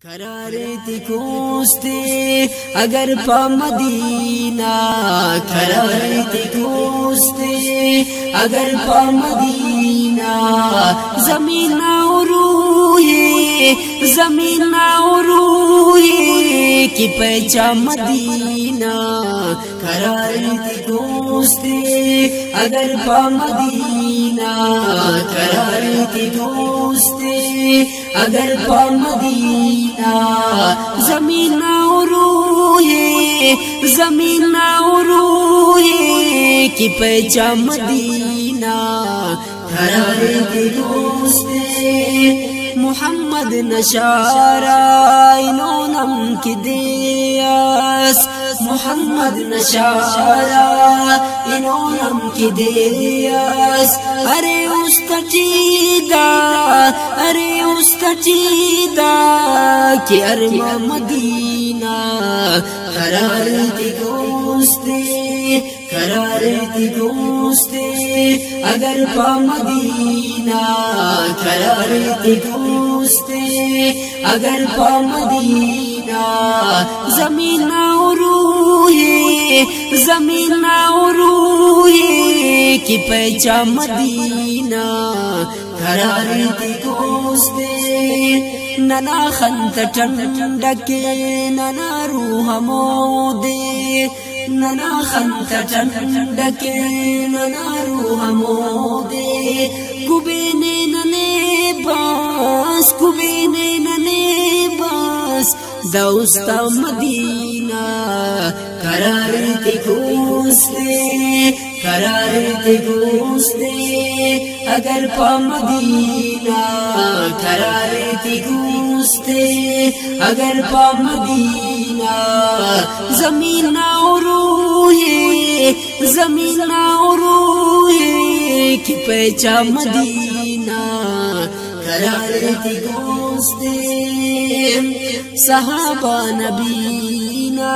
करारे कोस्ते अगर पा मदीना, करारे कोस्ते अगर पा मदीना, ज़मीना उरूहे ज़मीना उरूहे की पहचा मदीना। करारे कोस्ते अगर पा मदीना, करारे कोस्ते अगर पा मदीना, ज़मीना उरूहे ज़मीना उरूहे की पहचा मदीना। करारे के दोस्ते मुहम्मद नशारा इनोनम की दियास, मुहम्मद नशारा इनोनम की दियास। अरे उसका चीदा, अरे उसका चीदा कि अरमा मदीना। करारे के दोस्ते, करारे के दोस्ते अगर पा मदीना, करारे के दोस्ते अगर पा मदीना, ज़मीना उरूहे ज़मीना उरूहे की पहचा मदीना। करारे के दोस्ते नना खंत टंडके नना रूह मोदे, नना खंत टंडके नना रूह मोदे, कुबेने नने बास कुबेने नने बास दोस्ता मदीना। करारे के दोस्ते, करारे के दोस्ते अगर पा मदीना, करारे के दोस्ते अगर पा मदीना, ज़मीना उरूहे ज़मीना उरूहे की पहचा मदीना। करारे के दोस्ते सहाबा नबीना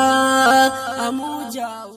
अमो जाओ।